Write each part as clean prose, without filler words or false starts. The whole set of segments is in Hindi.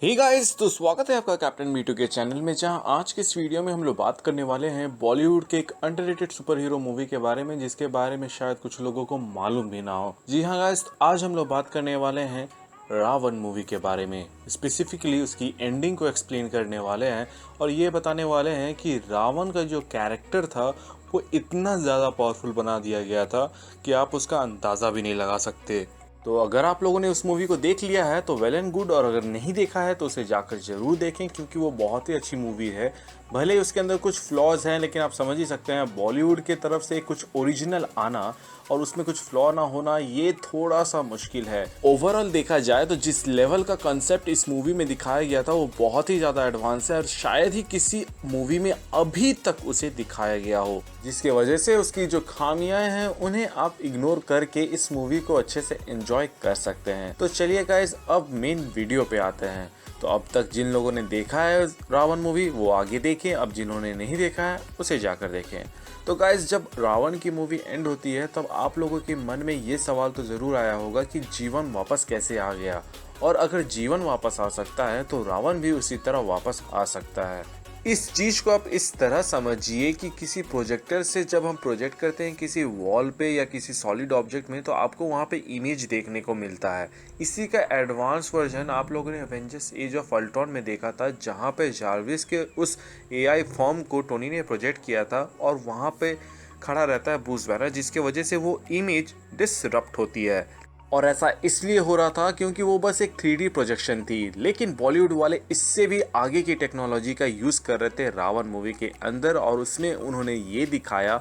हे गाइस, तो स्वागत है आपका कैप्टन मीटू के चैनल में, जहां आज के इस वीडियो में हम लोग बात करने वाले हैं बॉलीवुड के एक अंडररेटेड सुपर हीरो मूवी के बारे में, जिसके बारे में शायद कुछ लोगों को मालूम भी ना हो। जी हाँ गाइस, आज हम लोग बात करने वाले हैं रावण मूवी के बारे में। स्पेसिफिकली उसकी एंडिंग को एक्सप्लेन करने वाले हैं और ये बताने वाले हैं कि रावण का जो कैरेक्टर था वो इतना ज़्यादा पावरफुल बना दिया गया था कि आप उसका अंदाज़ा भी नहीं लगा सकते। तो अगर आप लोगों ने उस मूवी को देख लिया है तो वेल एंड गुड, और अगर नहीं देखा है तो उसे जाकर जरूर देखें, क्योंकि वो बहुत ही अच्छी मूवी है। भले ही उसके अंदर कुछ फ्लॉज हैं, लेकिन आप समझ ही सकते हैं बॉलीवुड की तरफ से कुछ ओरिजिनल आना और उसमें कुछ फ्लॉ ना होना, ये थोड़ा सा मुश्किल है। ओवरऑल देखा जाए तो जिस लेवल का कंसेप्ट इस मूवी में दिखाया गया था वो बहुत ही ज़्यादा एडवांस है और शायद ही किसी मूवी में अभी तक उसे दिखाया गया हो, जिसके वजह से उसकी जो खामियां हैं उन्हें आप इग्नोर करके इस मूवी को अच्छे से एंजॉय कर सकते हैं। तो चलिए गाइस, अब मेन वीडियो पे आते हैं। तो अब तक जिन लोगों ने देखा है रावण मूवी वो आगे देखें, अब जिन्होंने नहीं देखा है उसे जाकर देखें। तो गाइस, जब रावण की मूवी एंड होती है तब आप लोगों के मन में ये सवाल तो ज़रूर आया होगा कि जीवन वापस कैसे आ गया, और अगर जीवन वापस आ सकता है तो रावण भी उसी तरह वापस आ सकता है। इस चीज को आप इस तरह समझिए कि किसी प्रोजेक्टर से जब हम प्रोजेक्ट करते हैं किसी वॉल पे या किसी सॉलिड ऑब्जेक्ट में, तो आपको वहाँ पे इमेज देखने को मिलता है। इसी का एडवांस वर्जन आप लोगों ने एवेंजर्स एज ऑफ अल्ट्रॉन में देखा था, जहाँ पे जार्विस के उस एआई फॉर्म को टोनी ने प्रोजेक्ट किया था और वहाँ पे खड़ा रहता है ब्रूस बैनर, जिसके वजह से वो इमेज डिसरप्ट होती है। और ऐसा इसलिए हो रहा था क्योंकि वो बस एक 3D प्रोजेक्शन थी, लेकिन बॉलीवुड वाले इससे भी आगे की टेक्नोलॉजी का यूज़ कर रहे थे रावण मूवी के अंदर, और उसमें उन्होंने ये दिखाया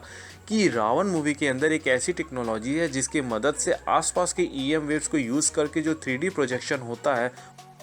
कि रावण मूवी के अंदर एक ऐसी टेक्नोलॉजी है जिसकी मदद से आसपास के EM वेव्स को यूज़ करके जो 3D प्रोजेक्शन होता है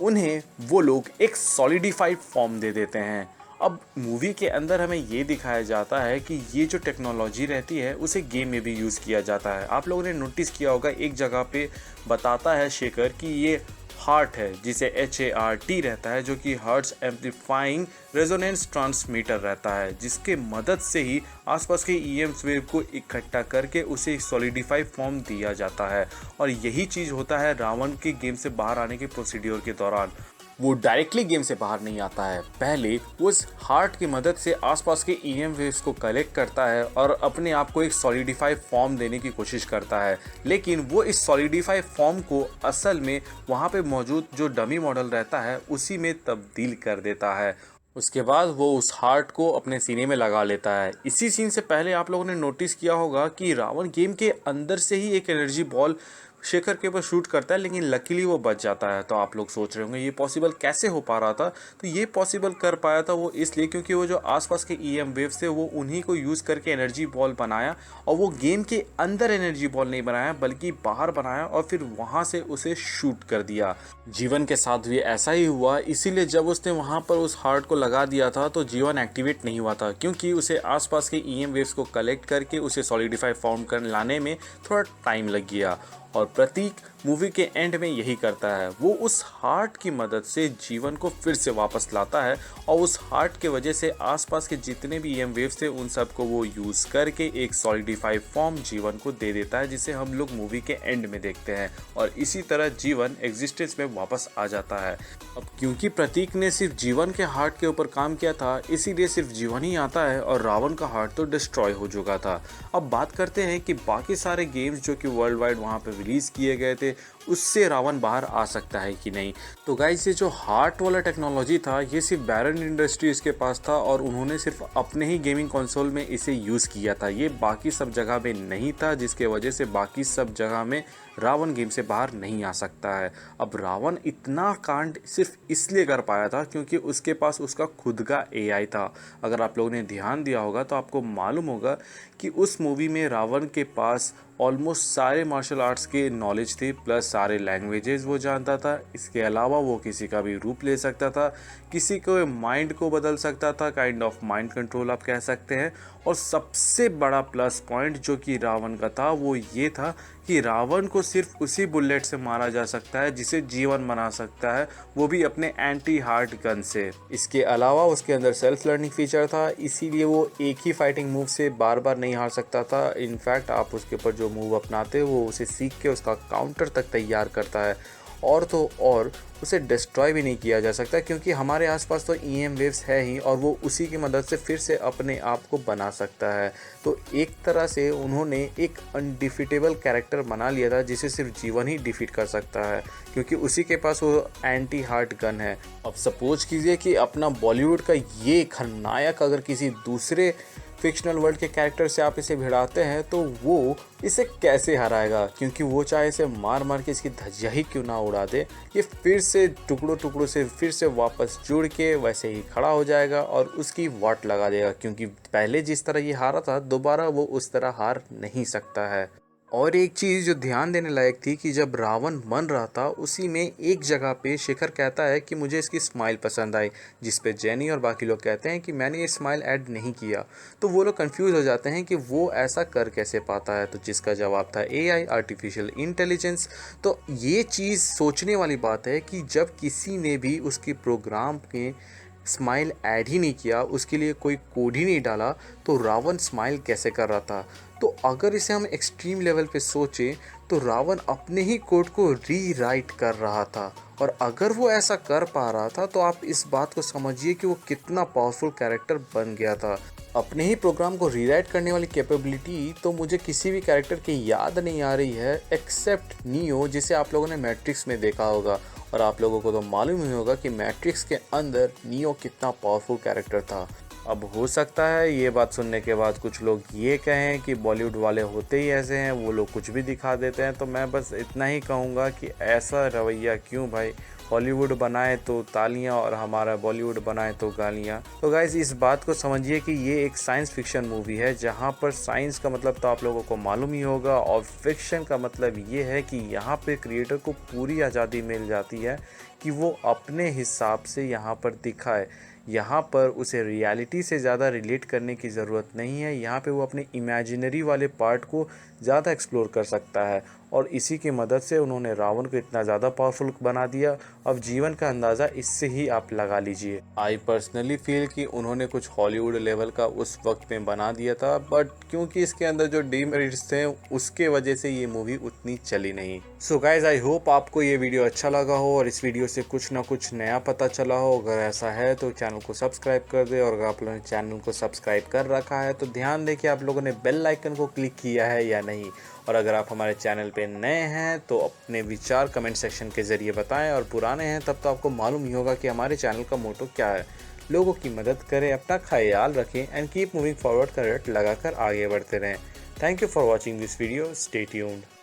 उन्हें वो लोग एक सॉलिडिफाइड फॉर्म दे देते हैं। अब मूवी के अंदर हमें ये दिखाया जाता है कि ये जो टेक्नोलॉजी रहती है उसे गेम में भी यूज़ किया जाता है। आप लोगों ने नोटिस किया होगा, एक जगह पे बताता है शेखर कि ये हार्ट है, जिसे HART रहता है, जो कि हार्ट्स एम्पलीफाइंग रेजोनेंस ट्रांसमीटर रहता है, जिसके मदद से ही आसपास के EM वेव को इकट्ठा करके उसे सॉलिडिफाई फॉर्म दिया जाता है। और यही चीज़ होता है रावण के गेम से बाहर आने के प्रोसीड्योर के दौरान। वो डायरेक्टली गेम से बाहर नहीं आता है, पहले वो उस हार्ट की मदद से आसपास के EM वेव्स को कलेक्ट करता है और अपने आप को एक सॉलिडिफाई फॉर्म देने की कोशिश करता है। लेकिन वो इस सॉलिडिफाई फॉर्म को असल में वहाँ पे मौजूद जो डमी मॉडल रहता है उसी में तब्दील कर देता है। उसके बाद वो उस हार्ट को अपने सीने में लगा लेता है। इसी सीन से पहले आप लोगों ने नोटिस किया होगा कि रावण गेम के अंदर से ही एक एनर्जी बॉल शेखर के ऊपर शूट करता है, लेकिन लकीली वो बच जाता है। तो आप लोग सोच रहे होंगे ये पॉसिबल कैसे हो पा रहा था। तो ये पॉसिबल कर पाया था वो इसलिए क्योंकि वो जो आसपास के EM वेव्स थे वो उन्हीं को यूज़ करके एनर्जी बॉल बनाया, और वो गेम के अंदर एनर्जी बॉल नहीं बनाया बल्कि बाहर बनाया और फिर वहाँ से उसे शूट कर दिया। जीवन के साथ भी ऐसा ही हुआ, इसीलिए जब उसने वहाँ पर उस हार्ट को लगा दिया था तो जीवन एक्टिवेट नहीं हुआ था, क्योंकि उसे आसपास के EM वेव्स को कलेक्ट करके उसे सॉलिडिफाई फॉर्म कर लाने में थोड़ा टाइम लग गया। और प्रतीक मूवी के एंड में यही करता है, वो उस हार्ट की मदद से जीवन को फिर से वापस लाता है और उस हार्ट के वजह से आसपास के जितने भी EM वेव्स थे उन सब को वो यूज़ करके एक सॉलिडिफाइड फॉर्म जीवन को दे देता है, जिसे हम लोग मूवी के एंड में देखते हैं। और इसी तरह जीवन एग्जिस्टेंस में वापस आ जाता है। अब क्योंकि प्रतीक ने सिर्फ जीवन के हार्ट के ऊपर काम किया था, इसीलिए सिर्फ जीवन ही आता है और रावण का हार्ट तो डिस्ट्रॉय हो चुका था। अब बात करते हैं कि बाकी सारे गेम्स जो कि वर्ल्ड वाइड वहाँ पे रिलीज़ किए गए थे उससे रावण बाहर आ सकता है कि नहीं। तो गाइस, ये जो हार्ट वाला टेक्नोलॉजी था ये सिर्फ बैरन इंडस्ट्रीज के पास था और उन्होंने सिर्फ अपने ही गेमिंग कंसोल में इसे यूज़ किया था, ये बाकी सब जगह में नहीं था, जिसके वजह से बाकी सब जगह में रावण गेम से बाहर नहीं आ सकता है। अब रावण इतना कांड सिर्फ इसलिए कर पाया था क्योंकि उसके पास उसका खुद का AI था। अगर आप लोगों ने ध्यान दिया होगा तो आपको मालूम होगा कि उस मूवी में रावण के पास ऑलमोस्ट सारे मार्शल आर्ट्स के नॉलेज थे, प्लस सारे लैंग्वेजेस वो जानता था। इसके अलावा वो किसी का भी रूप ले सकता था, किसी को माइंड को बदल सकता था, काइंड ऑफ माइंड कंट्रोल आप कह सकते हैं। और सबसे बड़ा प्लस पॉइंट जो कि रावण का था वो ये था कि रावण को सिर्फ उसी बुलेट से मारा जा सकता है जिसे जीवन बना सकता है, वो भी अपने एंटी हार्ट गन से। इसके अलावा उसके अंदर सेल्फ लर्निंग फीचर था, इसीलिए वो एक ही फाइटिंग मूव से बार बार नहीं हार सकता था। इनफैक्ट आप उसके ऊपर जो मूव अपनाते वो उसे सीख के उसका काउंटर तक तैयार करता है। और तो और उसे डिस्ट्रॉय भी नहीं किया जा सकता, क्योंकि हमारे आसपास तो EM वेव्स है ही और वो उसी की मदद से फिर से अपने आप को बना सकता है। तो एक तरह से उन्होंने एक अनडिफिटेबल कैरेक्टर बना लिया था जिसे सिर्फ जीवन ही डिफीट कर सकता है, क्योंकि उसी के पास वो एंटी हार्ट गन है। अब सपोज कीजिए कि अपना बॉलीवुड का ये खलनायक अगर किसी दूसरे फिक्शनल वर्ल्ड के कैरेक्टर से आप इसे भिड़ाते हैं तो वो इसे कैसे हराएगा, क्योंकि वो चाहे इसे मार मार के इसकी धज्जियां ही क्यों ना उड़ा दे, ये फिर से टुकड़ों टुकड़ों से फिर से वापस जुड़ के वैसे ही खड़ा हो जाएगा और उसकी वाट लगा देगा, क्योंकि पहले जिस तरह ये हारा था दोबारा वो उस तरह हार नहीं सकता है। और एक चीज़ जो ध्यान देने लायक थी कि जब रावण बन रहा था उसी में एक जगह पे शेखर कहता है कि मुझे इसकी स्माइल पसंद आई, जिस पे जेनी और बाकी लोग कहते हैं कि मैंने ये स्माइल ऐड नहीं किया। तो वो लोग कंफ्यूज हो जाते हैं कि वो ऐसा कर कैसे पाता है, तो जिसका जवाब था AI, आर्टिफिशियल इंटेलिजेंस। तो ये चीज़ सोचने वाली बात है कि जब किसी ने भी उसके प्रोग्राम में स्माइल ऐड ही नहीं किया, उसके लिए कोई कोड ही नहीं डाला, तो रावण स्माइल कैसे कर रहा था। तो अगर इसे हम एक्सट्रीम लेवल पे सोचें तो रावण अपने ही कोड को रीराइट कर रहा था, और अगर वो ऐसा कर पा रहा था तो आप इस बात को समझिए कि वो कितना पावरफुल कैरेक्टर बन गया था। अपने ही प्रोग्राम को रीराइट करने वाली कैपेबिलिटी तो मुझे किसी भी कैरेक्टर की याद नहीं आ रही है एक्सेप्ट नियो, जिसे आप लोगों ने मैट्रिक्स में देखा होगा। और आप लोगों को तो मालूम ही होगा कि मैट्रिक्स के अंदर नियो कितना पावरफुल कैरेक्टर था। अब हो सकता है ये बात सुनने के बाद कुछ लोग ये कहें कि बॉलीवुड वाले होते ही ऐसे हैं, वो लोग कुछ भी दिखा देते हैं। तो मैं बस इतना ही कहूँगा कि ऐसा रवैया क्यों भाई, हॉलीवुड बनाए तो तालियां और हमारा बॉलीवुड बनाए तो गालियां। तो गाइज इस बात को समझिए कि ये एक साइंस फिक्शन मूवी है, जहां पर साइंस का मतलब तो आप लोगों को मालूम ही होगा, और फिक्शन का मतलब ये है कि यहाँ पे क्रिएटर को पूरी आज़ादी मिल जाती है कि वो अपने हिसाब से यहाँ पर दिखाए। यहाँ पर उसे रियलिटी से ज़्यादा रिलेट करने की ज़रूरत नहीं है, यहाँ पे वो अपने इमेजिनरी वाले पार्ट को ज़्यादा एक्सप्लोर कर सकता है। और इसी की मदद से उन्होंने रावण को इतना ज़्यादा पावरफुल बना दिया। अब जीवन का अंदाज़ा इससे ही आप लगा लीजिए। आई पर्सनली फील कि उन्होंने कुछ हॉलीवुड लेवल का उस वक्त में बना दिया था, बट क्योंकि इसके अंदर जो डीमेरिट्स थे उसके वजह से ये मूवी उतनी चली नहीं। सो गाइज आई होप आपको ये वीडियो अच्छा लगा हो और इस वीडियो से कुछ ना कुछ नया पता चला हो। अगर ऐसा है तो चैनल को सब्सक्राइब कर दे, और अगर आप लोगों ने चैनल को सब्सक्राइब कर रखा है तो ध्यान दें कि आप लोगों ने बेल आइकन को क्लिक किया है या नहीं। और अगर आप हमारे चैनल पे नए हैं तो अपने विचार कमेंट सेक्शन के ज़रिए बताएं, और पुराने हैं तब तो आपको मालूम ही होगा कि हमारे चैनल का मोटो क्या है। लोगों की मदद करें, अपना ख्याल रखें एंड कीप मूविंग फॉरवर्ड का रट लगाकर आगे बढ़ते रहें। Thank you for watching this video, stay tuned.